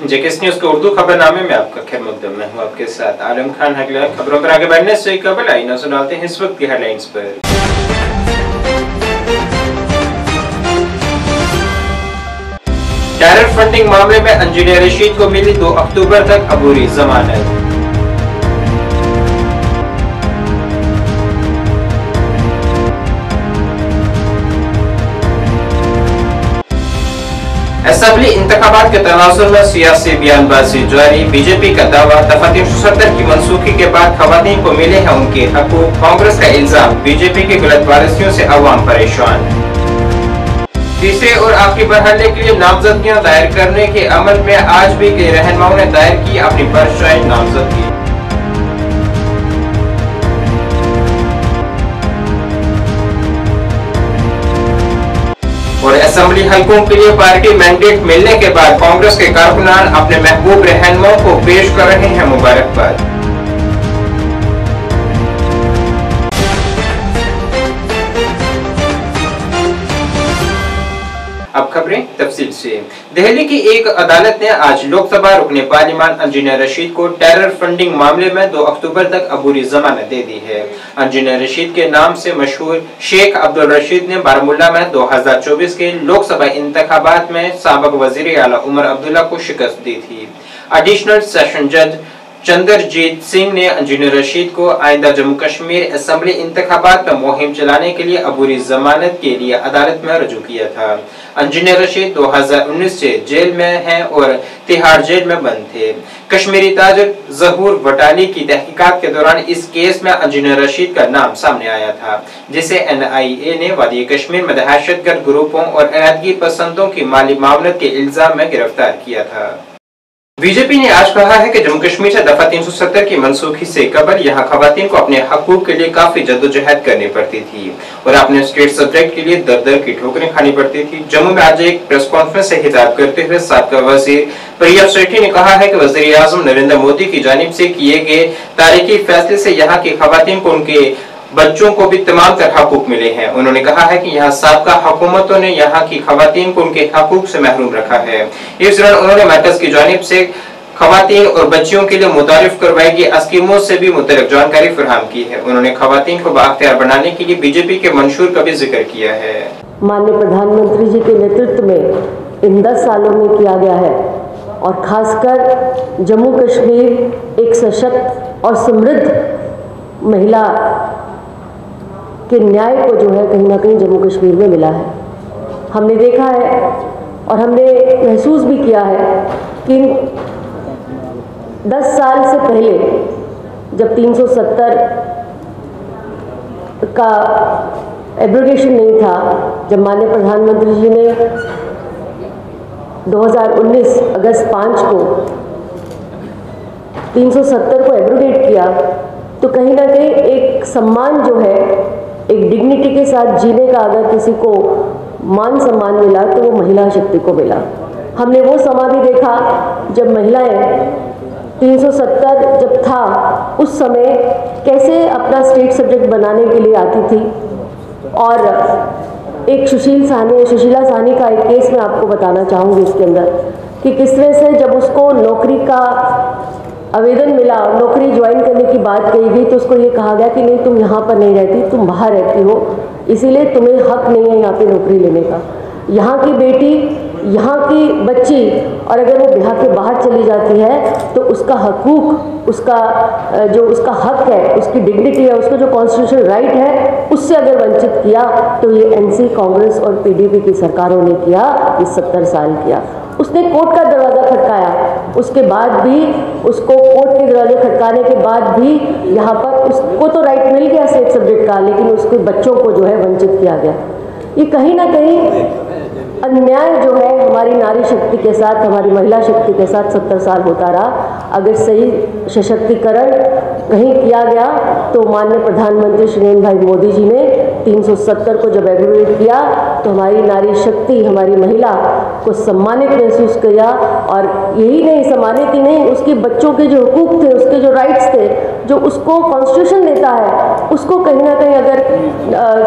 JKS news के उर्दू खबरनामे में आपका खैर मकदम। मैं हूं आपके साथ आलम खान। अगला खबरों पर आगे बढ़ने से कबल आई नजर डालते हैं इस वक्त की हेडलाइंस पर। टेरर फंडिंग मामले में इंजीनियर रशीद को मिली 2 अक्टूबर तक अबूरी जमानत। असेंबली इंतखाबात के तनाजुर में सियासी बयानबाजी जारी। बीजेपी का दावा दफा 370 की मनसूखी के बाद खवातीन को मिले हैं उनके हकूक। कांग्रेस का इल्जाम बीजेपी की गलत पॉलिसियों से अवाम परेशान। तीसरे और आखिरी मरहले के लिए नामजदगियां दायर करने के अमल में आज भी कई रहनुमाओं ने दायर की अपनी परचेज नामजदगी। और असेंबली हलकों के लिए पार्टी मैंडेट मिलने के बाद कांग्रेस के कारकुनान अपने महबूब रहनुमाओं को पेश कर रहे हैं मुबारकबाद। अब खबरें तफसील से। दिल्ली की एक अदालत ने आज लोकसभा रुकने पार्लियामान इंजीनियर रशीद को टेरर फंडिंग मामले में 2 अक्टूबर तक अबूरी जमानत दे दी है। इंजीनियर रशीद के नाम से मशहूर शेख अब्दुल रशीद ने बारामूला में 2024 के लोकसभा इंतखाबात में साबिक वजीर आला उमर अब्दुल्ला को शिकस्त दी थी। एडिशनल सेशन जज चंद्रजीत सिंह ने इंजीनियर रशीद को आइंदा जम्मू कश्मीर असेंबली इंतखाबात में मुहिम चलाने के लिए अबूरी जमानत के लिए अदालत में रुजू किया था। इंजीनियर रशीद 2019 से जेल में हैं और तिहाड़ जेल में बंद थे। कश्मीरी ताजिर ज़हूर वटाली की तहकीकात के दौरान इस केस में इंजीनियर रशीद का नाम सामने आया था, जिसे NIA ने वादी कश्मीर में दहशतगर्द ग्रुपों और अलीहदगी पसंदों की माली मामलत के इल्जाम में गिरफ्तार किया था। बीजेपी ने आज कहा है कि जम्मू कश्मीर से दफा 370 की मनसूखी से कबल यहाँ खवातीन को अपने हकूक के लिए काफी जद्दोजहद करनी पड़ती थी और अपने स्टेट सब्जेक्ट के लिए दर दर की ठोकरें खानी पड़ती थी। जम्मू में आज एक प्रेस कॉन्फ्रेंस से खिताब करते हुए साबका वजीर प्रिया सेठी ने कहा है कि वजीर आजम नरेंद्र मोदी की जानिब से किए गए तारीखी फैसले से यहाँ की खवातीन को उनके बच्चों को भी तमाम तरह हकूक मिले हैं। उन्होंने कहा है कि यहाँ साबका हुकूमतों ने यहाँ की खवातीन को उनके हकूक से महरूम रखा है। इस दौरान उन्होंने मरकज की जानिब से खवातीन और बच्चियों के लिए मुतारिफ करवाई गई स्कीमों से भी मुतल्लिक जानकारी फराहम की है। उन्होंने खवातीन को बाअख्तियार बनाने के लिए बीजेपी के मंशूर का भी जिक्र किया है। माननीय प्रधानमंत्री जी के नेतृत्व में इन 10 सालों में किया गया है और खासकर जम्मू कश्मीर एक सशक्त और समृद्ध महिला के न्याय को जो है कहीं ना कहीं जम्मू कश्मीर में मिला है। हमने देखा है और हमने महसूस भी किया है कि 10 साल से पहले जब 370 का एब्रोगेशन नहीं था, जब माननीय प्रधानमंत्री जी ने 2019 अगस्त 5 को 370 को एब्रोगेट किया, तो कहीं ना कहीं एक सम्मान जो है, एक डिग्निटी के साथ जीने का अगर किसी को मान सम्मान मिला तो वो महिला शक्ति को मिला। हमने वो समा भी देखा जब महिलाएं 370 जब था उस समय कैसे अपना स्टेट सब्जेक्ट बनाने के लिए आती थी। और एक सुशीला साहनी का एक केस मैं आपको बताना चाहूँगी इसके अंदर कि किस तरह से जब उसको नौकरी का आवेदन मिला और नौकरी ज्वाइन करने की बात कही गई तो उसको ये कहा गया कि नहीं, तुम यहाँ पर नहीं रहती, तुम बाहर रहती हो, इसीलिए तुम्हें हक नहीं है यहाँ पे नौकरी लेने का। यहाँ की बेटी, यहाँ की बच्ची, और अगर वो बिहार के बाहर चली जाती है तो उसका हकूक, उसका जो उसका हक है, उसकी डिग्निटी है, उसका जो कॉन्स्टिट्यूशनल राइट है, उससे अगर वंचित किया तो ये NC कांग्रेस और PDP की सरकारों ने किया, ये 70 साल किया। उसने कोर्ट का दरवाज़ा खटकाया, उसके बाद भी उसको कोर्ट के दरवाजे खटकाने के बाद भी यहाँ पर उसको तो राइट मिल गया स्टेट सब्जेक्ट का, लेकिन उसके बच्चों को जो है वंचित किया गया। ये कहीं ना कहीं अन्याय जो है हमारी नारी शक्ति के साथ, हमारी महिला शक्ति के साथ 70 साल होता रहा। अगर सही सशक्तिकरण कहीं किया गया तो माननीय प्रधानमंत्री श्री नरेंद्र भाई मोदी जी ने 370 को जब एग्रीगेट किया तो हमारी नारी शक्ति, हमारी महिला को सम्मानित महसूस किया। और यही नहीं, सम्मानित ही नहीं, उसके बच्चों के जो हुकूक थे, उसके जो राइट्स थे, जो उसको कॉन्स्टिट्यूशन देता है, उसको कहीं ना कहीं अगर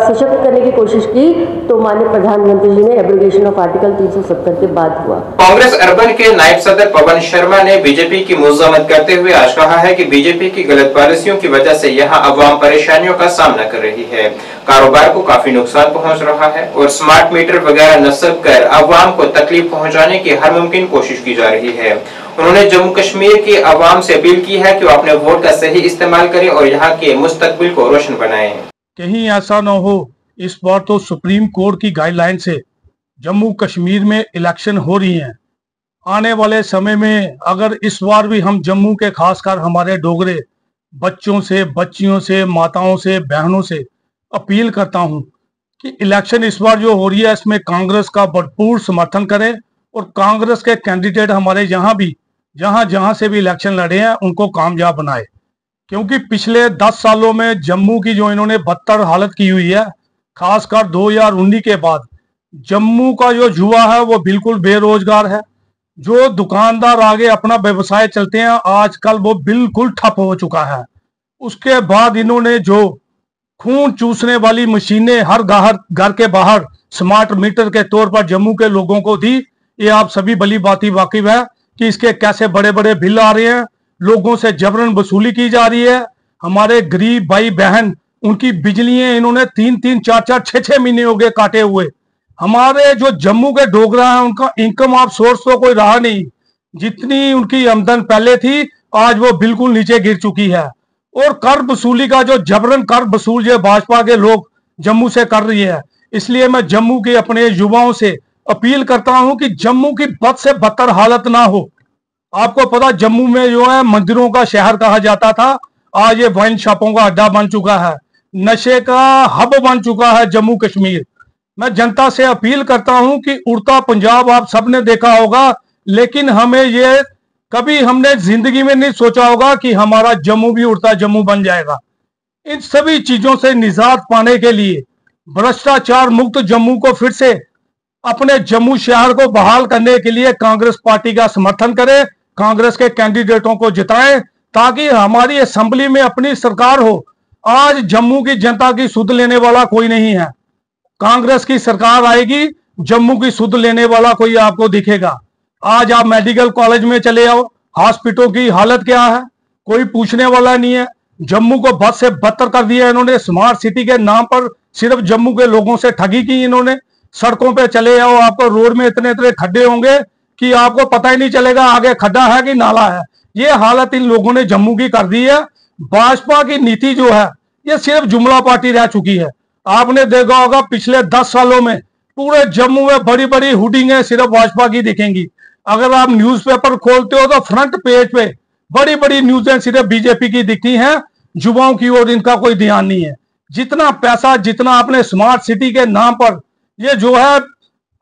सशक्त करने की कोशिश की तो माननीय प्रधानमंत्री जी ने एब्रोगेशन ऑफ आर्टिकल 370 के बाद हुआ। कांग्रेस अर्बन के नायब सदर पवन शर्मा ने बीजेपी की मजम्मत करते हुए आज कहा है कि बीजेपी की गलत पॉलिसियों की वजह से यहां अवाम परेशानियों का सामना कर रही है, कारोबार को काफी नुकसान पहुंच रहा है और स्मार्ट मीटर वगैरह नस्ब कर अवाम को तकलीफ पहुंचाने की हर मुमकिन कोशिश की जा रही है। उन्होंने जम्मू कश्मीर की अवाम से अपील की है कि वो अपने वोट का सही इस्तेमाल करें और यहाँ के मुस्तकबिल को रोशन बनाएं। कहीं ऐसा न हो इस बार तो सुप्रीम कोर्ट की गाइडलाइन से जम्मू कश्मीर में इलेक्शन हो रही हैं। आने वाले समय में अगर इस बार भी हम जम्मू के खासकर हमारे डोगरे बच्चों से, बच्चियों से, माताओं से, बहनों से अपील करता हूं कि इलेक्शन इस बार जो हो रही है इसमें कांग्रेस का भरपूर समर्थन करें और कांग्रेस के कैंडिडेट हमारे जहां से भी इलेक्शन लड़े हैं उनको कामयाब बनाए। क्योंकि पिछले 10 सालों में जम्मू की जो इन्होंने बदतर हालत की हुई है, खासकर 2019 के बाद जम्मू का जो युवा है वो बिल्कुल बेरोजगार है। जो दुकानदार आगे अपना व्यवसाय चलते हैं आजकल वो बिल्कुल ठप हो चुका है। उसके बाद इन्होंने जो खून चूसने वाली मशीनें हर घर के बाहर स्मार्ट मीटर के तौर पर जम्मू के लोगों को दी, ये आप सभी भली भांति वाकिफ है कि इसके कैसे बड़े बड़े बिल आ रहे हैं, लोगों से जबरन वसूली की जा रही है। हमारे गरीब भाई बहन उनकी बिजलियां इन्होंने 3-3, 4-4, 6-6 महीने हो गए काटे हुए। हमारे जो जम्मू के डोगरा हैं उनका इनकम ऑफ सोर्स तो कोई रहा नहीं, जितनी उनकी आमदन पहले थी आज वो बिल्कुल नीचे गिर चुकी है। और कर वसूली का जो जबरन कर वसूल जो भाजपा के लोग जम्मू से कर रही है, इसलिए मैं जम्मू के अपने युवाओं से अपील करता हूं कि जम्मू की बद से बदतर हालत ना हो। आपको पता जम्मू में जो है मंदिरों का शहर कहा जाता था, आज ये वाइन शॉपों का अड्डा बन चुका है, नशे का हब बन चुका है जम्मू कश्मीर। मैं जनता से अपील करता हूं कि उड़ता पंजाब आप सबने देखा होगा, लेकिन हमें ये कभी हमने जिंदगी में नहीं सोचा होगा कि हमारा जम्मू भी उड़ता जम्मू बन जाएगा। इन सभी चीजों से निजात पाने के लिए भ्रष्टाचार मुक्त जम्मू को फिर से अपने जम्मू शहर को बहाल करने के लिए कांग्रेस पार्टी का समर्थन करें, कांग्रेस के कैंडिडेटों को जिताएं ताकि हमारी असेंबली में अपनी सरकार हो। आज जम्मू की जनता की सुध लेने वाला कोई नहीं है। कांग्रेस की सरकार आएगी, जम्मू की सुध लेने वाला कोई आपको दिखेगा। आज आप मेडिकल कॉलेज में चले आओ, हॉस्पिटलों की हालत क्या है, कोई पूछने वाला नहीं है। जम्मू को बद से बदतर कर दिया इन्होंने। स्मार्ट सिटी के नाम पर सिर्फ जम्मू के लोगों से ठगी की इन्होंने। सड़कों पे चले आओ, आपको रोड में इतने इतने खड्डे होंगे कि आपको पता ही नहीं चलेगा आगे खड्डा है कि नाला है। ये हालत इन लोगों ने जम्मू की कर दी है। भाजपा की नीति जो है ये सिर्फ जुमला पार्टी रह चुकी है। आपने देखा होगा पिछले 10 सालों में पूरे जम्मू में बड़ी बड़ी हुडिंगें सिर्फ भाजपा की दिखेंगी। अगर आप न्यूज़पेपर खोलते हो तो फ्रंट पेज पे बड़ी बड़ी न्यूज़ें सिर्फ बीजेपी की दिखती हैं, युवाओं की ओर इनका कोई ध्यान नहीं है। जितना पैसा जितना अपने स्मार्ट सिटी के नाम पर ये जो है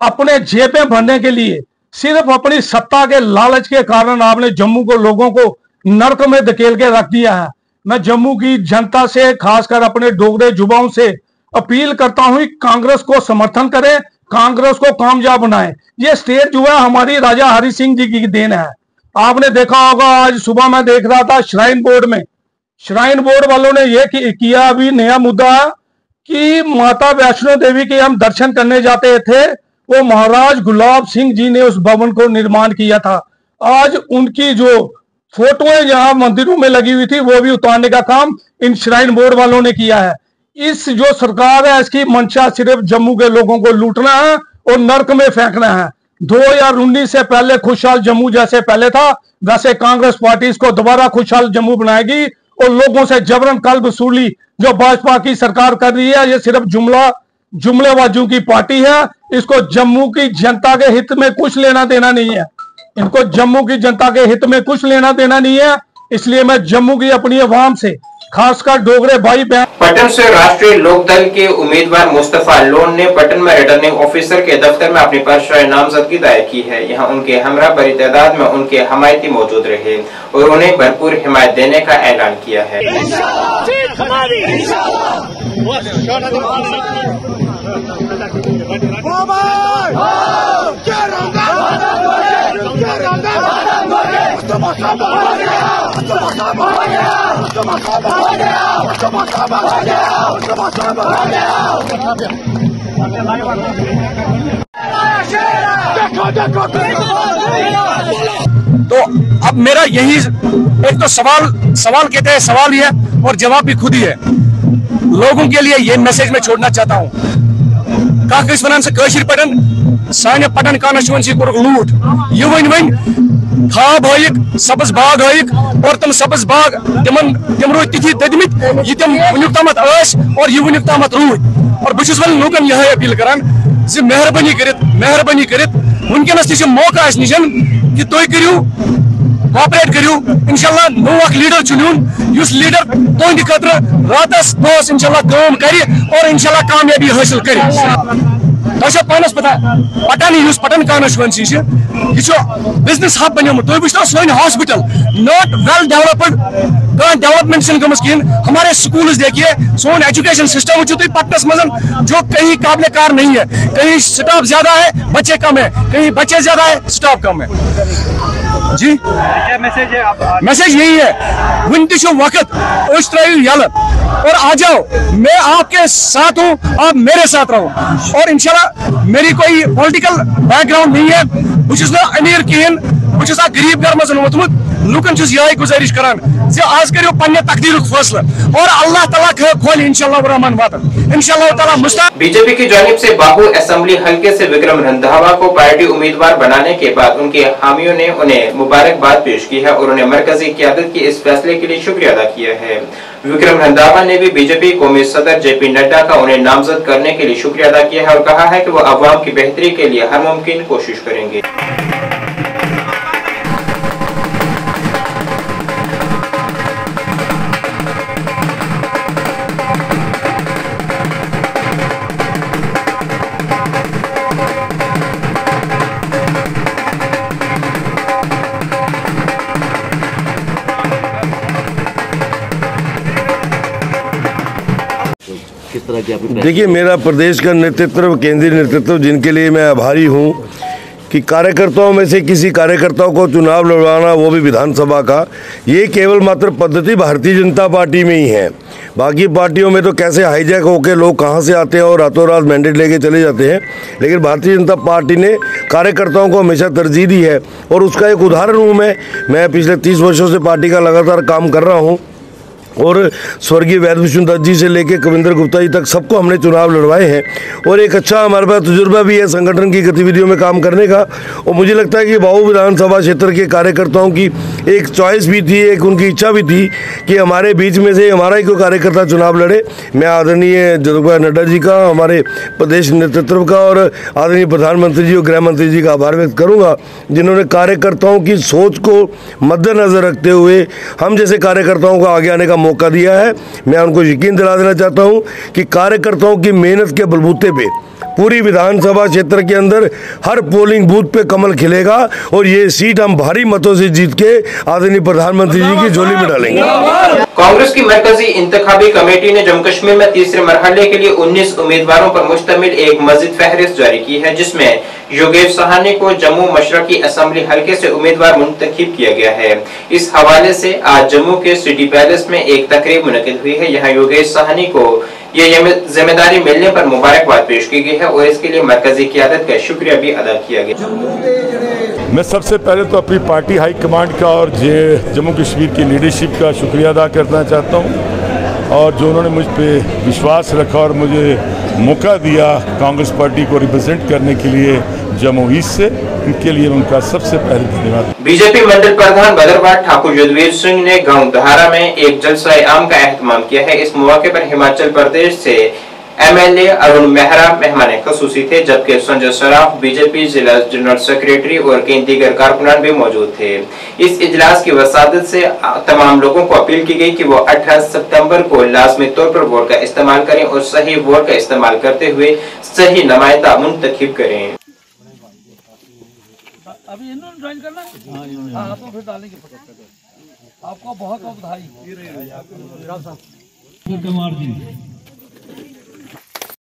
अपने जेबें भरने के लिए सिर्फ अपनी सत्ता के लालच के कारण आपने जम्मू को लोगों को नर्क में धकेल के रख दिया है। मैं जम्मू की जनता से खासकर अपने डोगरे युवाओं से अपील करता हूं कि कांग्रेस को समर्थन करें, कांग्रेस को कामयाब बनाएं। ये स्टेट जो है हमारी राजा हरि सिंह जी की देन है। आपने देखा होगा आज सुबह मैं देख रहा था श्राइन बोर्ड में, श्राइन बोर्ड वालों ने यह किया अभी नया मुद्दा कि माता वैष्णो देवी के हम दर्शन करने जाते थे, वो महाराज गुलाब सिंह जी ने उस भवन को निर्माण किया था। आज उनकी जो फोटोएं जहां मंदिरों में लगी हुई थी वो भी उतारने का काम इन श्राइन बोर्ड वालों ने किया है। इस जो सरकार है इसकी मंशा सिर्फ जम्मू के लोगों को लूटना है और नर्क में फेंकना है। 2019 से पहले खुशहाल जम्मू जैसे पहले था वैसे कांग्रेस पार्टी इसको दोबारा खुशहाल जम्मू बनाएगी और लोगों से जबरन कल वसूली जो भाजपा की सरकार कर रही है ये सिर्फ जुमलेबाजों की पार्टी है। इसको जम्मू की जनता के हित में कुछ लेना देना नहीं है। इनको जम्मू की जनता के हित में कुछ लेना देना नहीं है। इसलिए मैं जम्मू की अपनी आवाम से खासकर डोगरे भाई बहन। पटन से राष्ट्रीय लोकदल के उम्मीदवार मुस्तफा लोन ने पटन में रिटर्निंग ऑफिसर के दफ्तर में अपनी पर्चा नामजदगी दायर की है। यहाँ उनके हमरा बड़ी तादाद में उनके हमायती मौजूद रहे और उन्हें भरपूर हिमायत देने का ऐलान किया है। तो अब मेरा यही एक तो सवाल कहते हैं, सवाल ही है और जवाब भी खुद ही है। लोगों के लिए ये मैसेज मैं छोड़ना चाहता हूँ, साने पटन कॉन्स्टिट्यूंसी कोर लूट ये वन खाब हक सब्ज बाग हक और तुम सब्ज बाग तिम रूद तिथि ददमित यह तुम वनुक तामत और यह वनुक तामत रूद। और बस लूकन यह अपील करान जे मेहरबानी करित वनकस तक मौका निशन कि तुम करू कोऑपरेट करू। इंशाल्लाह नो लीडर चुन उस लीडर तुंद खतर रातस दोस इंशाल्लाह काम कर और इंशाल्लाह कामयाबी हासिल कर। तुम पानस पता पटन कॉन्स्टिट्यूंसी यह बिजनेस हब बनियोमुत। तुम वो सोन hospital not well developed, development गमस कहें। हमारे स्कूल्स देखिए, सोन एजुकेशन सिस्टम वो पटनस मज जो कहीं काबिल कार नहीं है, कहीं स्टाफ ज्यादा है बच्चे कम है, कहीं बच्चे ज्यादा है स्टाफ कम है। जी क्या मैसेज है? मैसेज यही है, वन वक्त त्रो यल और आ जाओ, मैं आपके साथ हूँ, आप मेरे साथ रहो। और इंशाल्लाह मेरी कोई पॉलिटिकल बैकग्राउंड नहीं है, बहुत अमीर कहें, बहुत गरीब घर मज वोतमुत। लुकन यह गुजारिश करान आज करो पन्ने तकदीर फैसला और अल्लाह ताला खोल इंशाल्लाह रहमान वात इंशाल्लाह ताला मुस्ताक। बीजेपी की जानिब से बाहू असेंबली हलके से विक्रम रंधावा को पार्टी उम्मीदवार बनाने के बाद उनके हामियों ने उन्हें मुबारकबाद पेश की है और उन्हें मरकजी क़यादत के इस फैसले के लिए शुक्रिया अदा किया है। विक्रम रंधावा ने भी बीजेपी कौमी सदर जेपी नड्डा का उन्हें नामजद करने के लिए शुक्रिया अदा किया है और कहा है कि वो अवाम की बेहतरी के लिए हर मुमकिन कोशिश करेंगे। देखिए, मेरा प्रदेश का नेतृत्व, केंद्रीय नेतृत्व, जिनके लिए मैं आभारी हूं कि कार्यकर्ताओं में से किसी कार्यकर्ताओं को चुनाव लड़वाना, वो भी विधानसभा का, ये केवल मात्र पद्धति भारतीय जनता पार्टी में ही है। बाकी पार्टियों में तो कैसे हाईजैक होकर लोग कहां से आते हैं और रातों रात मैंडेट लेके चले जाते हैं, लेकिन भारतीय जनता पार्टी ने कार्यकर्ताओं को हमेशा तरजीह दी है और उसका एक उदाहरण हूँ मैं पिछले 30 वर्षों से पार्टी का लगातार काम कर रहा हूँ और स्वर्गीय वैद्य विष्णुदत्त जी से लेकर कविंदर गुप्ता जी तक सबको हमने चुनाव लड़वाए हैं और एक अच्छा हमारे पास तजुर्बा भी है संगठन की गतिविधियों में काम करने का। और मुझे लगता है कि बाहू विधानसभा क्षेत्र के कार्यकर्ताओं की एक चॉइस भी थी, एक उनकी इच्छा भी थी कि हमारे बीच में से हमारा ही कोई कार्यकर्ता चुनाव लड़े। मैं आदरणीय जगत नड्डा जी का, हमारे प्रदेश नेतृत्व का और आदरणीय प्रधानमंत्री जी और गृह मंत्री जी का आभार व्यक्त करूँगा, जिन्होंने कार्यकर्ताओं की सोच को मद्देनजर रखते हुए हम जैसे कार्यकर्ताओं को आगे आने का मौका दिया है। मैं उनको यकीन दिला देना चाहता हूं कि कार्यकर्ताओं की मेहनत के बलबूते पे पूरी विधानसभा क्षेत्र के अंदर हर पोलिंग बूथ पे कमल खिलेगा और ये सीट हम भारी मतों से जीत के आदरणीय प्रधानमंत्री जी की झोली में डालेंगे। कांग्रेस की मरकजी इंतखाबी कमेटी ने जम्मू कश्मीर में तीसरे मरहले के लिए 19 उम्मीदवारों पर मुश्तमिल एक मजीद फहरिस्त जारी की है, जिसमें योगेश सहानी को जम्मू मशरकी असेंबली हलके से उम्मीदवार मुंतखब किया गया है। इस हवाले से आज जम्मू के सिटी पैलेस में एक तकरीब मुनक्किद हुई है। यहाँ योगेश सहानी को ये जिम्मेदारी मिलने पर मुबारकबाद पेश की गई है और इसके लिए मरकजी क़यादत का शुक्रिया भी अदा किया गया। मैं सबसे पहले तो अपनी पार्टी हाई कमांड का और जम्मू कश्मीर की लीडरशिप का शुक्रिया अदा करना चाहता हूं और जो उन्होंने मुझ पर विश्वास रखा और मुझे मौका दिया कांग्रेस पार्टी को रिप्रेजेंट करने के लिए जम्मू ईस्ट से, इनके लिए उनका सबसे पहले धन्यवाद। बीजेपी मंडल प्रधान बदरवार ठाकुर युद्धवीर सिंह ने गांव दहारा में एक जलसा आम का एहतमाम किया है। इस मौके पर हिमाचल प्रदेश से एमएलए अरुण मेहरा मेहमान खसूसी थे, जबकि संजय सराफ बीजेपी जिला जनरल सेक्रेटरी और कई दीगर कारकुनान भी मौजूद थे। इस इजलास की वसादत से तमाम लोगों को अपील की गई कि वो 18 सितंबर को लाजमी तौर पर वोट का इस्तेमाल करें और सही वोट का इस्तेमाल करते हुए सही नुमाइंदा मुंतखब करें। अभी इन्होंने ज्वाइन करना है, हाँ तो फिर डालेंगे। आपको बहुत बहुत बधाई।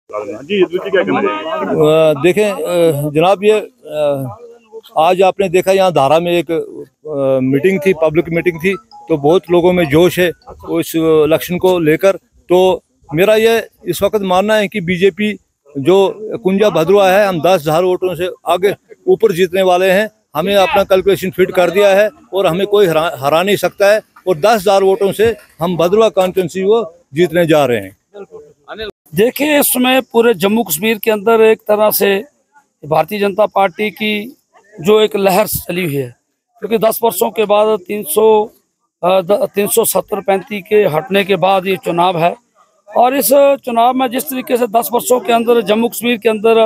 जी क्या कहना चाहिए? देखें जनाब, ये आज आपने देखा यहाँ धारा में एक मीटिंग थी, पब्लिक मीटिंग थी, तो बहुत लोगों में जोश है उस इलेक्शन को लेकर। तो मेरा ये इस वक्त मानना है कि बीजेपी जो कुंजा भद्रुआ है, हम 10,000 वोटों से आगे ऊपर जीतने वाले हैं। हमें अपना कैलकुलेशन फिट कर दिया है और हमें कोई हरा नहीं सकता है, और 10,000 वोटों से हम भद्रुआ कॉन्स्टिट्यूंसी को जीतने जा रहे हैं। देखिए, इस समय पूरे जम्मू कश्मीर के अंदर एक तरह से भारतीय जनता पार्टी की जो एक लहर चली हुई है, क्योंकि 10 वर्षों के बाद 370-35 के हटने के बाद ये चुनाव है। और इस चुनाव में जिस तरीके से 10 वर्षों के अंदर जम्मू कश्मीर के अंदर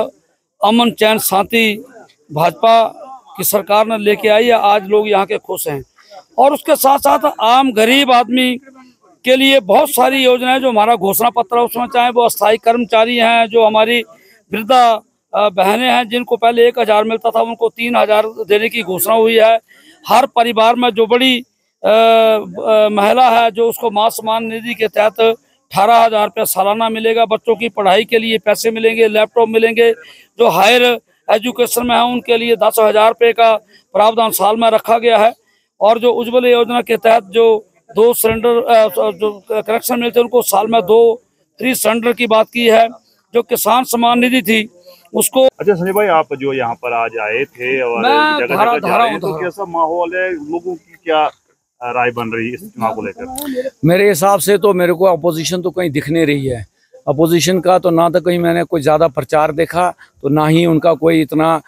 अमन चैन शांति भाजपा की सरकार ने लेके आई है, आज लोग यहाँ के खुश हैं। और उसके साथ साथ आम गरीब आदमी के लिए बहुत सारी योजनाएं जो हमारा घोषणा पत्र है उसमें, चाहे वो अस्थायी कर्मचारी हैं, जो हमारी वृद्धा बहनें हैं जिनको पहले 1,000 मिलता था उनको 3,000 देने की घोषणा हुई है। हर परिवार में जो बड़ी महिला है जो उसको मां सम्मान निधि के तहत 18,000 रुपया सालाना मिलेगा। बच्चों की पढ़ाई के लिए पैसे मिलेंगे, लैपटॉप मिलेंगे। जो हायर एजुकेशन में है उनके लिए 10,000 रुपये का प्रावधान साल में रखा गया है। और जो उज्ज्वल योजना के तहत जो 2 सिलेंडर जो कनेक्शन मिलते हैं उनको साल में 2 फ्री सिलेंडर की बात की है। जो किसान सम्मान निधि थी उसको। अच्छा संजय भाई, आप जो यहाँ पर आज आए थे और जगह जा रहे हैं, तो कैसा माहौल है, लोगों की क्या राय बन रही है इस चुनाव को लेकर? मेरे हिसाब से तो मेरे को अपोजिशन तो कहीं दिख नहीं रही है। अपोजिशन का तो ना तो कहीं मैंने कोई ज़्यादा प्रचार देखा, तो ना ही उनका कोई इतना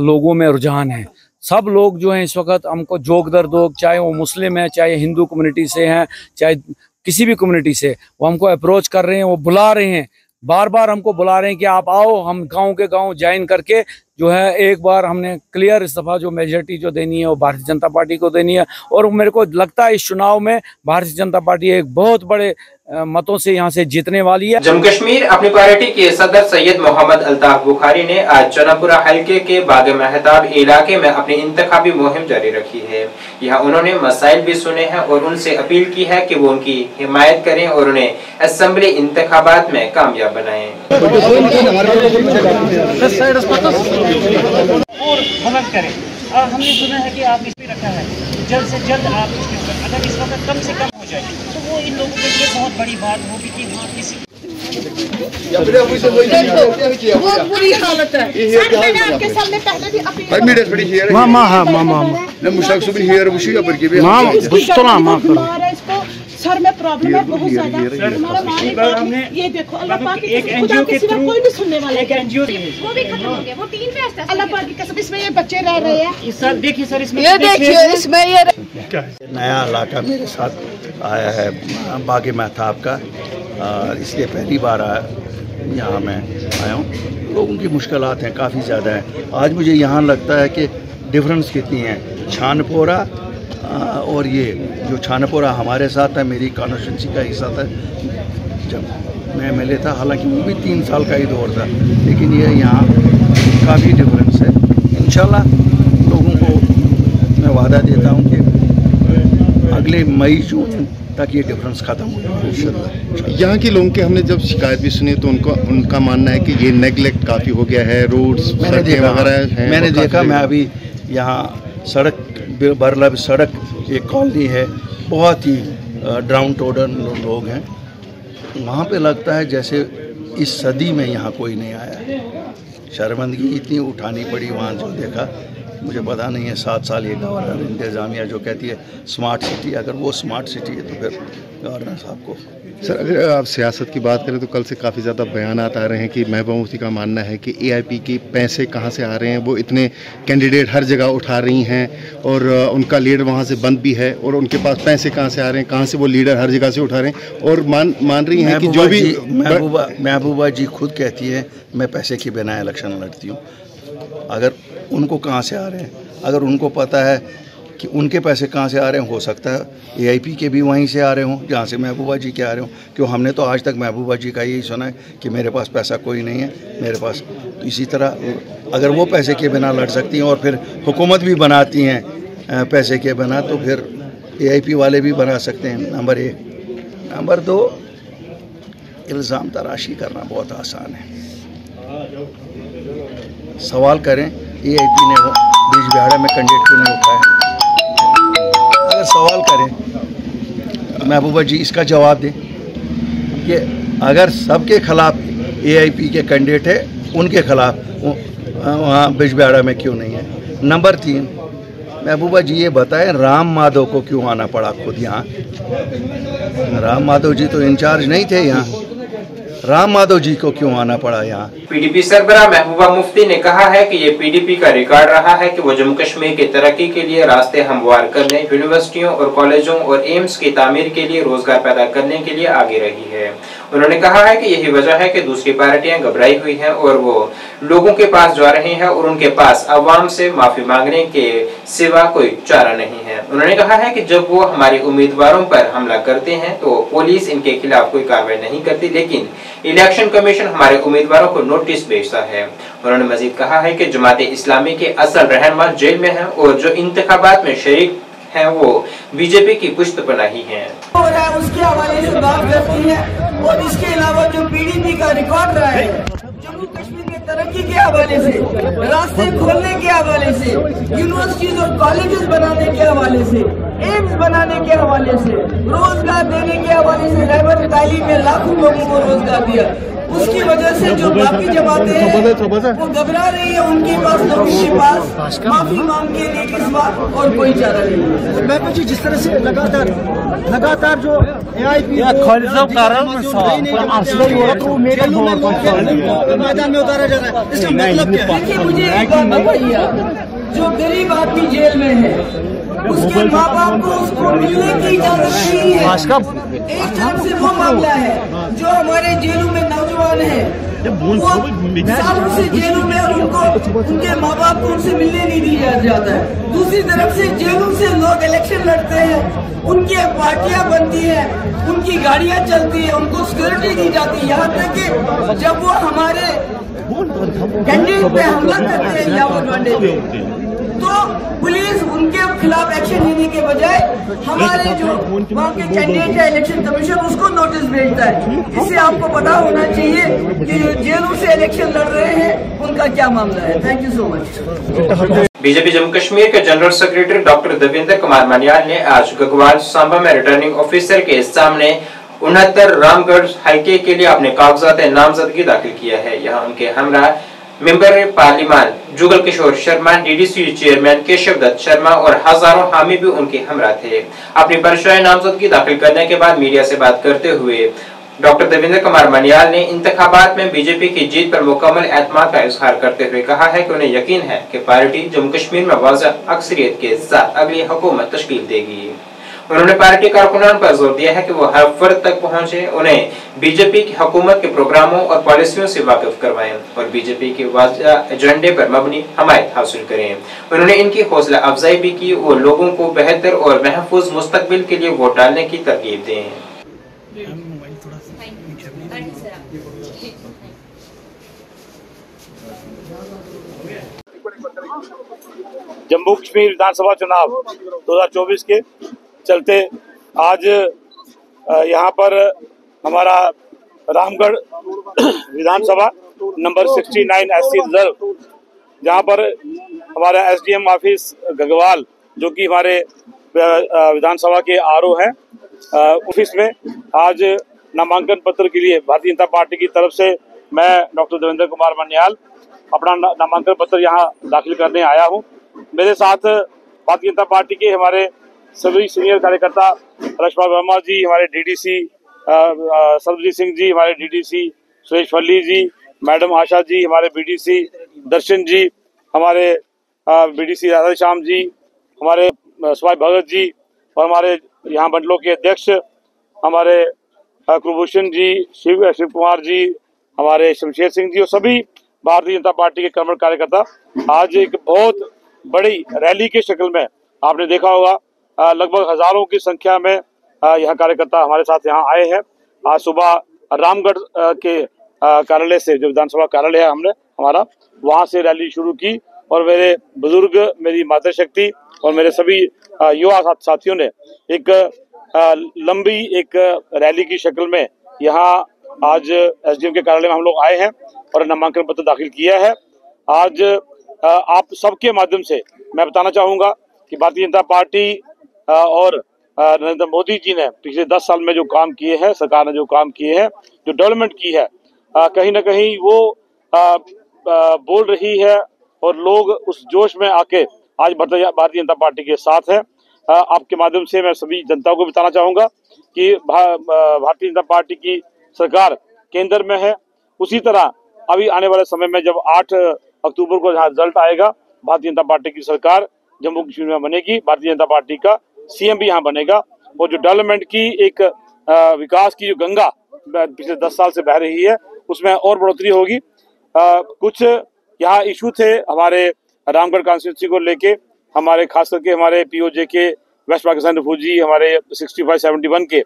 लोगों में रुझान है। सब लोग जो हैं इस वक्त हमको जोक दर दोग, चाहे वो मुस्लिम है, चाहे हिंदू कम्युनिटी से हैं, चाहे किसी भी कम्युनिटी से, वो हमको अप्रोच कर रहे हैं, वो बुला रहे हैं, बार बार हमको बुला रहे हैं कि आप आओ, हम गांव के गांव ज्वाइन करके जो है एक बार हमने क्लियर इस दफ़ा जो मेजॉरिटी जो देनी है वो भारतीय जनता पार्टी को देनी है। और मेरे को लगता है इस चुनाव में भारतीय जनता पार्टी एक बहुत बड़े मतों से यहाँ से जीतने वाली है। जम्मू कश्मीर अपनी पार्टी के सदर सैयद मोहम्मद अल्ताफ बुखारी ने आज चनापुरा हल्के के बाग महताब इलाके में अपनी इंतखाबी मुहिम जारी रखी है। यहाँ उन्होंने मसाइल भी सुने हैं और उनसे अपील की है कि वो उनकी हिमायत करें और उन्हें असेंबली इंतखाबात में कामयाब बनाएं। हमने सुना है कि आप इस पे रखा है, जल्द से जल्द आप इसके ऊपर अगर इस वक्त कम से कम हो जाए तो वो इन लोगों के लिए बहुत बड़ी बात होगी कि हाँ किसी बहुत बुरी हालत है। मैंने आपके सामने पहले भी इसको सर में प्रॉब्लम है बहुत ज्यादा। ये देखो अल्लाह पाक एक एनजीओ के थ्रू कोई नहीं सुनने वाला, एक एनजीओ वो भी खत्म हो गया, वो 3 पे है। अल्लाह पाक की कसम इसमें ये बच्चे रह रहे हैं। सर देखिए सर इसमें ये देखिए इसमें ये नया इलाका मेरे साथ आया है बाग महताब का, इसलिए पहली बार यहाँ मैं आया हूँ। लोगों की मुश्किलात हैं काफ़ी ज़्यादा हैं। आज मुझे यहाँ लगता है कि डिफरेंस कितनी है छानपोरा और ये जो छानपोरा हमारे साथ है, मेरी कॉन्स्टिट्यूंसी का हिस्सा था जब मैं MLA था, हालांकि वो भी 3 साल का ही दौर था, लेकिन ये यहाँ काफ़ी डिफरेंस है। इंशाल्लाह लोगों को मैं वादा देता हूँ कि अगले मई जून तक ये डिफरेंस खत्म हो जाए। यहाँ के लोगों के हमने जब शिकायत भी सुनी तो उनका मानना है कि ये नेगलेक्ट काफ़ी हो गया है, रोड्स वगैरह हैं। मैंने देखा, मैं अभी यहाँ सड़क बरलब सड़क एक कॉलोनी है, बहुत ही डाउन टोडन लोग हैं, वहाँ पे लगता है जैसे इस सदी में यहाँ कोई नहीं आया। शर्मिंदगी इतनी उठानी पड़ी वहाँ जो देखा, मुझे पता नहीं है 7 साल ये गवर्नर इंतज़ामिया जो कहती है स्मार्ट सिटी, अगर वो स्मार्ट सिटी है तो फिर गवर्नर साहब को। सर अगर आप सियासत की बात करें तो कल से काफ़ी ज़्यादा बयानात आ रहे हैं कि महबूबा मुफ्ती का मानना है कि AIP के पैसे कहाँ से आ रहे हैं, वो इतने कैंडिडेट हर जगह उठा रही हैं और उनका लीडर वहाँ से बंद भी है, और उनके पास पैसे कहाँ से आ रहे हैं, कहाँ से वो लीडर हर जगह से उठा रहे हैं, और मान रही हैं कि जो भी महबूबा जी खुद कहती है मैं पैसे के बिना इलेक्शन लड़ती हूँ। अगर उनको कहाँ से आ रहे हैं, अगर उनको पता है कि उनके पैसे कहाँ से आ रहे हैं, हो सकता है AIP के भी वहीं से आ रहे हों जहाँ से महबूबा जी के आ रहे हों। क्यों हमने तो आज तक महबूबा जी का यही सुना है कि मेरे पास पैसा कोई नहीं है, मेरे पास। तो इसी तरह अगर वो पैसे के बिना लड़ सकती हैं और फिर हुकूमत भी बनाती हैं पैसे के बिना, तो फिर AIP वाले भी बना सकते हैं, नंबर 1। नंबर 2, इल्ज़ाम तराशी करना बहुत आसान है। सवाल करें AIP ने वो बिजबिहाड़ा में कैंडिडेट क्यों नहीं उठाया। अगर सवाल करें महबूबा जी इसका जवाब दें कि अगर सबके खिलाफ AIP के कैंडिडेट है, उनके खिलाफ वहाँ बिजबिहाड़ा में क्यों नहीं है। नंबर 3, महबूबा जी ये बताएं राम माधव को क्यों आना पड़ा खुद यहाँ। राम माधव जी तो इंचार्ज नहीं थे यहाँ, राम माधव जी को क्यों आना पड़ा यहाँ। PDP सरबराह महबूबा मुफ्ती ने कहा है कि ये PDP का रिकॉर्ड रहा है कि वो जम्मू कश्मीर की तरक्की के लिए रास्ते हमवार करने, यूनिवर्सिटियों और कॉलेजों और एम्स की तामीर के लिए रोजगार पैदा करने के लिए आगे रही है। उन्होंने कहा है कि यही वजह है कि दूसरी पार्टियां घबराई हुई हैं और वो लोगों के पास जा रही हैं और उनके पास अवाम से माफी मांगने के सिवा कोई चारा नहीं है। उन्होंने कहा है कि जब वो हमारे उम्मीदवारों पर हमला करते हैं तो पुलिस इनके खिलाफ कोई कार्रवाई नहीं करती, लेकिन इलेक्शन कमीशन हमारे उम्मीदवारों को नोटिस भेजता है। उन्होंने मजीद कहा है कि जमात इस्लामी के असल रहनुमा जेल में हैं और जो इंतखाबात में शरीक हैं वो बीजेपी की पुश्त पनाही हैं। हो रहा है उसके हवाले से बात करती है और इसके अलावा जो PDP का रिकॉर्ड रहा है जम्मू कश्मीर में तरक्की के हवाले से, रास्ते खोलने के हवाले से, यूनिवर्सिटीज और कॉलेजेस बनाने के हवाले से, एम्स बनाने के हवाले से, रोजगार देने के हवाले से, रहबर तालीम में लाखों लोगों को रोजगार दिया। उसकी वजह से जो बाकी जमातें हैं वो घबरा रही है, उनके पास लोगों के पास माफी मांग के लिए इस बात और कोई चारा नहीं। मैं जी जिस तरह से लगातार जो AIP मैदान में उतारा जा रहा है, इसका मतलब क्या है? देखिए मुझे एक बात बताइए, जो गरीब आदमी जेल में है उसके माँ बाप को उसको मिलने की इजाजत नहीं है। एक तरफ से वो मामला है जो हमारे जेलों में नौजवान है वो सालों से जेलों में और उनको उनके माँ बाप को उनसे मिलने नहीं दिया जाता है। दूसरी तरफ से जेलों से लोग इलेक्शन लड़ते हैं, उनकी पार्टियां बनती हैं, उनकी गाड़ियां चलती है, उनको सिक्योरिटी दी जाती है। यहाँ तक कि जब वो हमारे कैंडिडेट पे हमला करते हैं यावत वांडे पे तो पुलिस उनके खिलाफ एक्शन लेने के बजाय हमारे जो वहाँ के कैंडिडेट है इलेक्शन कमीशन उसको नोटिस भेजता है। इससे आपको पता होना चाहिए कि जो जेलों से इलेक्शन लड़ रहे हैं उनका क्या मामला है। Thank you so much. BJP Jammu Kashmir के general secretary doctor Devendra Kumar Manyal ने आज गगवाल सांबा में रिटर्निंग ऑफिसर के सामने 69 रामगढ़ हाईके के लिए अपने कागजात नामजदगी दाखिल किया है। यहाँ उनके हमरा member पार्लियामान Jugal Kishore Sharma, DDC chairman Keshav Dutt Sharma और हजारों हामी भी उनके हमरा थे। अपनी परिचय नामजदगी दाखिल करने के बाद मीडिया से बात करते हुए डॉक्टर देवेंद्र कुमार मनियाल ने इंतखाबात में बीजेपी की जीत पर मुकम्मल एतमाद का इजहार करते हुए कहा है कि उन्हें यकीन है कि पार्टी जम्मू कश्मीर में वाज़ह अक्सरियत के साथ अगली हुकूमत तश्कील देगी। उन्होंने पार्टी कारकुनान पर जोर दिया है कि वो हर फर्द तक पहुंचे, उन्हें बीजेपी की हुकूमत के प्रोग्रामों और पॉलिसियों से वाकिफ करवाएं और बीजेपी के वाज़ह एजेंडे पर मबनी हमायत हासिल करें। उन्होंने इनकी हौसला अफजाई भी की और लोगों को बेहतर और महफूज मुस्तकबिल के लिए वोट डालने की तरकीब दें। जम्मू कश्मीर विधानसभा चुनाव 2024 के चलते आज यहाँ पर हमारा रामगढ़ विधानसभा नंबर 69 SC रिजर्व, जहाँ पर हमारा SDM ऑफिस गगवाल जो कि हमारे विधानसभा के RO हैं, ऑफिस में आज नामांकन पत्र के लिए भारतीय जनता पार्टी की तरफ से मैं डॉक्टर देवेंद्र कुमार मनियाल अपना नामांकन पत्र यहाँ दाखिल करने आया हूँ। मेरे साथ भारतीय जनता पार्टी के हमारे सभी सीनियर कार्यकर्ता रशमा वर्मा जी, हमारे DDC सर्वजीत सिंह जी, हमारे DDC सुरेश वल्ली जी, मैडम आशा जी, हमारे BDC दर्शन जी, हमारे BDC राधा श्याम जी, हमारे स्वाई भगत जी और हमारे यहाँ मंडलों के अध्यक्ष हमारे कुलभूषण जी, शिव कुमार जी, हमारे शमशेर सिंह जी और सभी भारतीय जनता पार्टी के कर्मठ कार्यकर्ता आज एक बहुत बड़ी रैली के शक्ल में आपने देखा होगा, लगभग हजारों की संख्या में यह कार्यकर्ता हमारे साथ यहाँ आए हैं। आज सुबह रामगढ़ के कार्यालय से, जो विधानसभा कार्यालय है हमारा वहाँ से रैली शुरू की और मेरे बुजुर्ग, मेरी मातृशक्ति और मेरे सभी युवा साथियों ने एक लंबी एक रैली की शक्ल में यहाँ आज SDM के कार्यालय में हम लोग आए हैं और नामांकन पत्र दाखिल किया है। आज आप सबके माध्यम से मैं बताना चाहूँगा कि भारतीय जनता पार्टी और नरेंद्र मोदी जी ने पिछले 10 साल में जो काम किए हैं, सरकार ने जो काम किए हैं, जो डेवलपमेंट की है, कहीं ना कहीं वो बोल रही है और लोग उस जोश में आके आज भारतीय जनता पार्टी के साथ हैं। आपके माध्यम से मैं सभी जनता को बताना चाहूँगा कि भारतीय जनता पार्टी की सरकार केंद्र में है। उसी तरह अभी आने वाले समय में जब 8 अक्टूबर को जहाँ रिजल्ट आएगा, भारतीय जनता पार्टी की सरकार जम्मू कश्मीर में बनेगी, भारतीय जनता पार्टी का CM भी यहाँ बनेगा और जो डेवलपमेंट की एक विकास की जो गंगा पिछले 10 साल से बह रही है उसमें और बढ़ोतरी होगी। कुछ यहाँ इशू थे हमारे रामगढ़ कॉन्स्टिट्यूंसी को लेके, हमारे खास करके हमारे POJ के वेस्ट पाकिस्तान रिफ्यूजी हमारे 65-71 के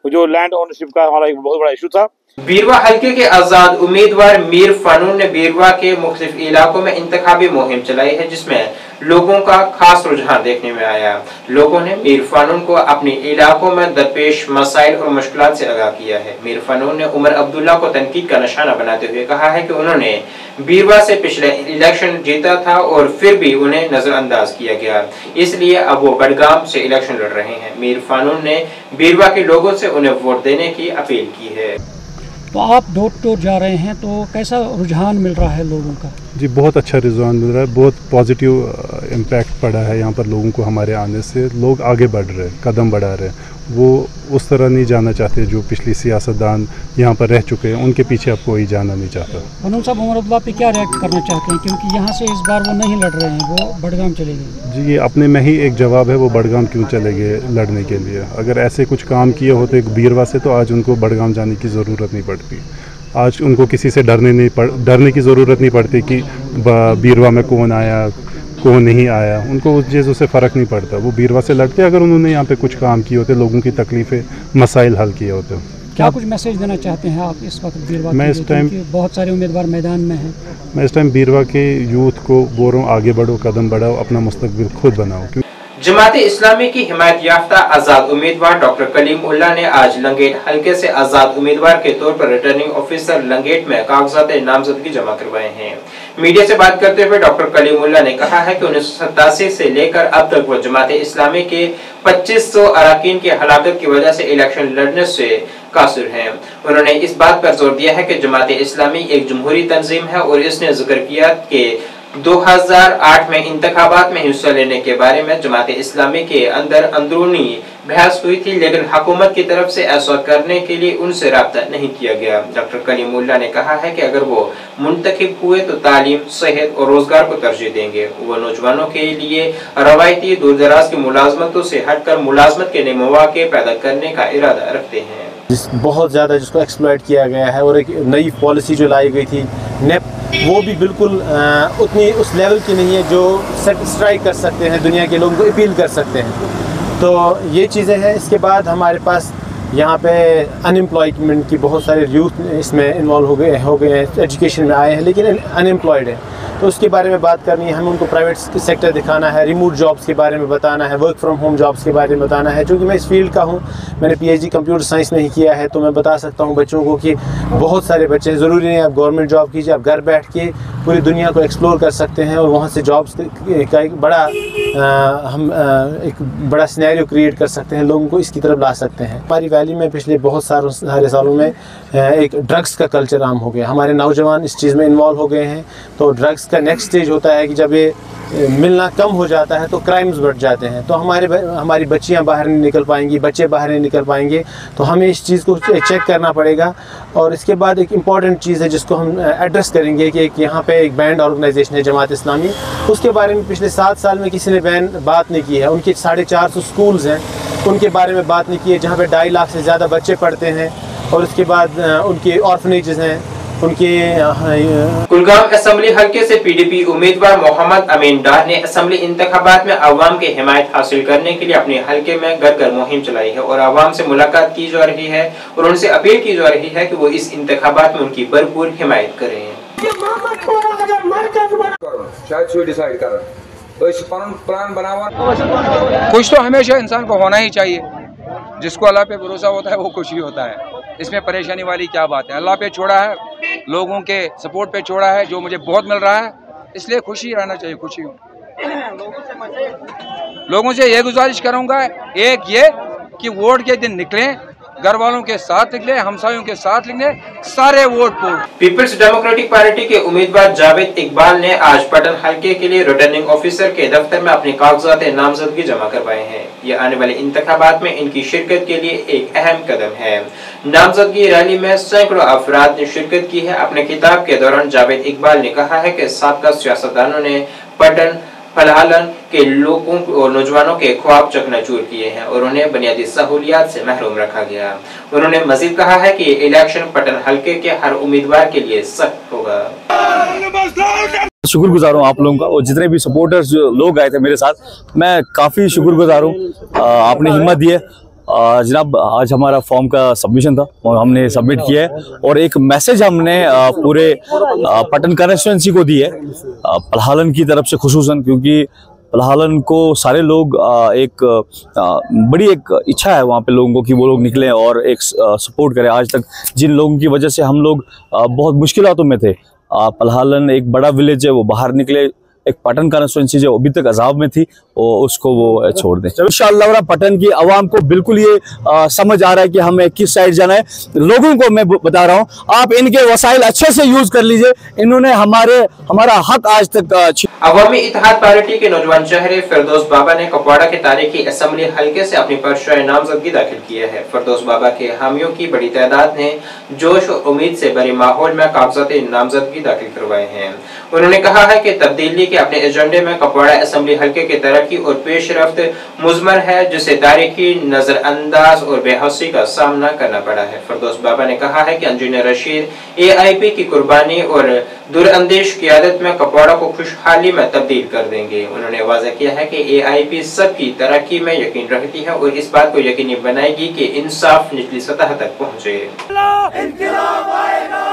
जो लैंड ओनरशिप का हमारा एक बहुत बड़ा इशू था। बीरवा हल्के के आजाद उम्मीदवार मीर फानून ने बीरवा के मुख्तलिफ इलाकों में इंतखाबी मुहिम चलाई है, जिसमें लोगों का खास रुझान देखने में आया। लोगों ने मीर फानून को अपने इलाकों में दरपेश मसाइल और मुश्किलात से आगाह किया है। मीर फानून ने उमर अब्दुल्ला को तनकीद का निशाना बनाते हुए कहा है कि उन्होंने बीरवा से पिछले इलेक्शन जीता था और फिर भी उन्हें नजरअंदाज किया गया, इसलिए अब वो बडगाम से इलेक्शन लड़ रहे हैं। मीर फानून ने बीरवा के लोगों से उन्हें वोट देने की अपील की है। तो आप डोर टू डोर जा रहे हैं, तो कैसा रुझान मिल रहा है लोगों का? जी बहुत अच्छा रुझान मिल रहा है, बहुत पॉजिटिव इम्पैक्ट पड़ा है यहाँ पर लोगों को। हमारे आने से लोग आगे बढ़ रहे हैं, कदम बढ़ा रहे हैं। वो उस तरह नहीं जाना चाहते जो पिछली सियासतदान यहाँ पर रह चुके हैं, उनके पीछे अब कोई जाना नहीं चाहता। फानून साहब उमर अब्दुल्ला पे क्या रिएक्ट करना चाहते हैं, क्योंकि यहाँ से इस बार वो नहीं लड़ रहे हैं, वो बडगाम चले गए? जी ये अपने में ही एक जवाब है, वो बडगाम क्यों चले गए लड़ने के लिए। अगर ऐसे कुछ काम किए होते बीरवा से तो आज उनको बडगाम जाने की ज़रूरत नहीं पड़ती। आज उनको किसी से डरने की ज़रूरत नहीं पड़ती कि बीरवा में कौन आया कौन नहीं आया, उनको उस चीज़ों से फ़र्क नहीं पड़ता। वो बीरवा से लड़ते अगर उन्होंने यहाँ पे कुछ काम किए होते, लोगों की तकलीफ़ें मसाइल हल किए होते। क्या कुछ मैसेज देना चाहते हैं आप इस वक्त बीरवा? मैं इस टाइम बहुत सारे उम्मीदवार मैदान में हैं। मैं इस टाइम बीरवा के यूथ को बोल रहा हूँ, आगे बढ़ो, कदम बढ़ाओ, अपना मुस्तकबिल खुद बनाओ। जमाते इस्लामी की हिमायत याफ्ता आजाद उम्मीदवार डॉक्टर कलीम उल्ला ने आज लंगेट हल्के से आजाद उम्मीदवार के तौर पर रिटर्निंग ऑफिसर लंगेट में कागजात नामजदगी जमा करवाए हैं। मीडिया से बात करते हुए डॉक्टर कलीम उल्ला ने कहा है कि 1987 से लेकर अब तक वो जमाते इस्लामी के 2500 अरकान की हलाकत की वजह से इलेक्शन लड़ने से कासिर हैं। उन्होंने इस बात पर जोर दिया है कि जमाते इस्लामी एक जमहूरी तंजीम है और इसने जिक्र किया कि 2008 में इंतखाबात में हिस्सा लेने के बारे में जमाते इस्लामी के अंदर अंदरूनी बहस हुई थी, लेकिन हुकूमत की तरफ से ऐसा करने के लिए उनसे राब्ता नहीं किया गया। डॉक्टर कलीमुल्ला ने कहा है कि अगर वो मुंतखब हुए तो तालीम, सेहत और रोजगार को तरजीह देंगे। वो नौजवानों के लिए रवायती दूर दराज की मुलाजमतों से हटकर मुलाजमत के नए मौके पैदा करने का इरादा रखते हैं। बहुत ज़्यादा जिसको एक्सप्लॉइट किया गया है और एक नई पॉलिसी जो लाई गई थी नेप, वो भी बिल्कुल उतनी उस लेवल की नहीं है जो स्ट्राइक कर सकते हैं, दुनिया के लोगों को अपील कर सकते हैं। तो ये चीज़ें हैं। इसके बाद हमारे पास यहाँ पे अनएम्प्लॉयमेंट की बहुत सारे यूथ इसमें इन्वॉल्व हो गए हैं, एजुकेशन में आए हैं लेकिन अनएम्प्लॉयड है, तो उसके बारे में बात करनी है। हमें उनको प्राइवेट सेक्टर दिखाना है, रिमोट जॉब्स के बारे में बताना है, वर्क फ्रॉम होम जॉब्स के बारे में बताना है। क्योंकि मैं इस फील्ड का हूँ, मैंने PhD कंप्यूटर साइंस में ही किया है, तो मैं बता सकता हूँ बच्चों को कि बहुत सारे बच्चे, ज़रूरी नहीं आप गवर्नमेंट जॉब कीजिए, आप घर बैठ के पूरी दुनिया को एक्सप्लोर कर सकते हैं और वहाँ से जॉब्स का एक बड़ा एक बड़ा सिनेरियो क्रिएट कर सकते हैं, लोगों को इसकी तरफ ला सकते हैं। हमारी वैली में पिछले बहुत सारे सालों में एक ड्रग्स का कल्चर आम हो गया, हमारे नौजवान इस चीज़ में इन्वॉल्व हो गए हैं। तो ड्रग्स का नेक्स्ट स्टेज होता है कि जब ये मिलना कम हो जाता है तो क्राइम्स बढ़ जाते हैं, तो हमारी बच्चियां बाहर नहीं निकल पाएंगी, बच्चे बाहर नहीं निकल पाएंगे। तो हमें इस चीज़ को चेक करना पड़ेगा। और इसके बाद एक इम्पॉर्टेंट चीज़ है जिसको हम एड्रेस करेंगे कि यहाँ पे एक बैंड ऑर्गेनाइजेशन है जमात इस्लामी, उसके बारे में पिछले 7 साल में किसी ने बात नहीं की है। उनके 450 स्कूल्स हैं, उनके बारे में बात नहीं की है, जहाँ पे 2.5 लाख से ज़्यादा बच्चे पढ़ते हैं। और उसके बाद उनके ऑर्फनेजेस हैं, उनके कुलगाम असेंबली हल्के से PDP उम्मीदवार मोहम्मद अमीन डार ने असेंबली इंतखाबात में अवाम की हिमायत हासिल करने के लिए अपने हल्के में घर घर मुहिम चलाई है और अवाम से मुलाकात की जा रही है और उनसे अपील की जा रही है कि वो इस इंतखाबात में उनकी भरपूर हिमायत करें। खुश तो हमेशा इंसान को होना ही चाहिए, जिसको अल्लाह पे भरोसा होता है वो खुश ही होता है। इसमें परेशानी वाली क्या बात है। अल्लाह पे छोड़ा है, लोगों के सपोर्ट पे छोड़ा है, जो मुझे बहुत मिल रहा है, इसलिए खुशी रहना चाहिए। खुशी हूँ। लोगों से ये गुजारिश करूँगा, एक ये कि वोट के दिन निकलें, घर वालों के साथ निकले, हमसायों के साथ निकले, सारे वोट को। पीपल्स डेमोक्रेटिक पार्टी के उम्मीदवार जावेद इकबाल ने आज पटन हलके के लिए रिटर्निंग ऑफिसर के दफ्तर में अपने कागजात नामजदगी जमा करवाए हैं। ये आने वाले इंतखाबात में इनकी शिरकत के लिए एक अहम कदम है। नामजदगी रैली में सैकड़ों अफराद ने शिरकत की है। अपने खिताब के दौरान जावेद इकबाल ने कहा है कि साबका सियासतदानों ने पटन पलहालन के लोगों और नौजवानों के ख्वाब चकनाचूर किए हैं और उन्हें बुनियादी सहूलियात से महरूम रखा गया। उन्होंने मजीद कहा है कि इलेक्शन पटन हलके के हर उम्मीदवार के लिए सख्त होगा। शुक्रगुजार हूँ आप लोगों का और जितने भी सपोर्टर्स जो लोग आए थे मेरे साथ, मैं काफ़ी शुक्रगुजार हूँ। आपने हिम्मत दी है। जनाब, आज हमारा फॉर्म का सबमिशन था और हमने सबमिट किया है और एक मैसेज हमने पूरे पटन कॉन्स्टिट्यूंसी को दी है, पलहालन की तरफ से खुसूसन, क्योंकि पलहालन को सारे लोग एक बड़ी एक इच्छा है वहाँ पे लोगों को कि वो लोग निकलें और एक सपोर्ट करें। आज तक जिन लोगों की वजह से हम लोग बहुत मुश्किलातों में थे, पलहालन एक बड़ा विलेज है, वो बाहर निकले। एक पटन कॉन्स्टिट्यूंसी जो अभी तक अजाब में थी उसको वो छोड़ दें। इंशाअल्लाह पटन की आवाम को बिल्कुल ये समझ आ रहा है कि हमें किस साइड जाना है। लोगों को मैं बता रहा हूँ, आप इनके वसाइल अच्छे से यूज कर लीजिए। इन्होंने हमारा हक आज तक। अवामी इत्तेहाद पार्टी के नौजवान चेहरे फिरदौस बाबा ने कुपवाड़ा के तारीखी असेंबली हलके से अपनी पर्चा नामजदगी दाखिल किया है। फिरदौस बाबा के हामियों की बड़ी तादाद ने जोश और उम्मीद से भरे माहौल में कागजात नामजदगी दाखिल करवाए हैं। उन्होंने कहा है कि तब्दीली के अपने एजेंडे में कुपवाड़ा असेंबली हलके की तरक्की और पेशरफ्त मुज़मर है, जिसे तारीखी नजरअंदाज और बेहसी का सामना करना पड़ा है। फिरदौस बाबा ने कहा है कि इंजीनियर रशीद AIP की कुर्बानी और दूरअंदेश क़ियादत में कुपवाड़ा को खुशहाली में तब्दील कर देंगे। उन्होंने वाज़ेह किया है कि AIP सबकी तरक्की में यकीन रखती है और इस बात को यकीनी बनाएगी कि इंसाफ निचली सतह तक पहुँचे। इंक़िलाब आएगा,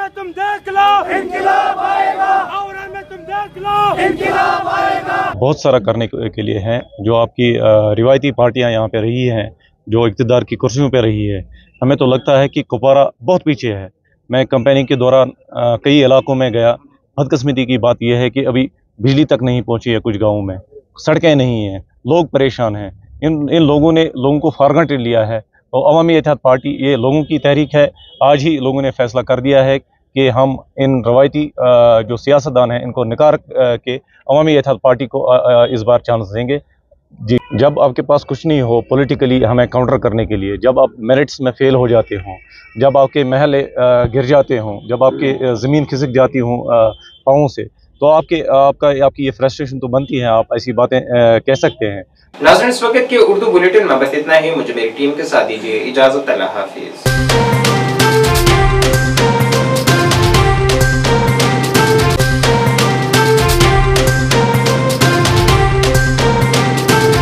तुम देख लो, इंक़िलाब आएगा, में तुम देख लो, इंक़िलाब आएगा। बहुत सारा करने के लिए हैं। जो आपकी रिवायती पार्टियां यहाँ पे रही हैं, जो इक़्तिदार की कुर्सियों पे रही है, हमें तो लगता है कि कुपवाड़ा बहुत पीछे है। मैं कैंपेनिंग के दौरान कई इलाकों में गया। बदकिस्मती की बात यह है कि अभी बिजली तक नहीं पहुँची है कुछ गाँवों में, सड़कें नहीं हैं, लोग परेशान हैं। इन लोगों ने लोगों को फॉरग्रांटेड लिया है। तो अवामी इत्तेहाद पार्टी ये लोगों की तहरीक है। आज ही लोगों ने फैसला कर दिया है कि हम इन रवायती जो सियासतदान हैं इनको निकाल के अवामी इत्तेहाद पार्टी को इस बार चांस देंगे। जी, जब आपके पास कुछ नहीं हो पॉलिटिकली हमें काउंटर करने के लिए, जब आप मेरिट्स में फेल हो जाते हों, जब आपके महल गिर जाते हों, जब आपकी ज़मीन खिसक जाती हों पाँव से, तो आपकी ये फ्रस्ट्रेशन तो बनती है। आप ऐसी बातें कह सकते हैं। नाज़रीन, इस वक्त के उर्दू बुलेटिन में बस इतना ही। मुझे मेरी टीम के साथ दीजिए इजाज़त। अल्लाह हाफिज़।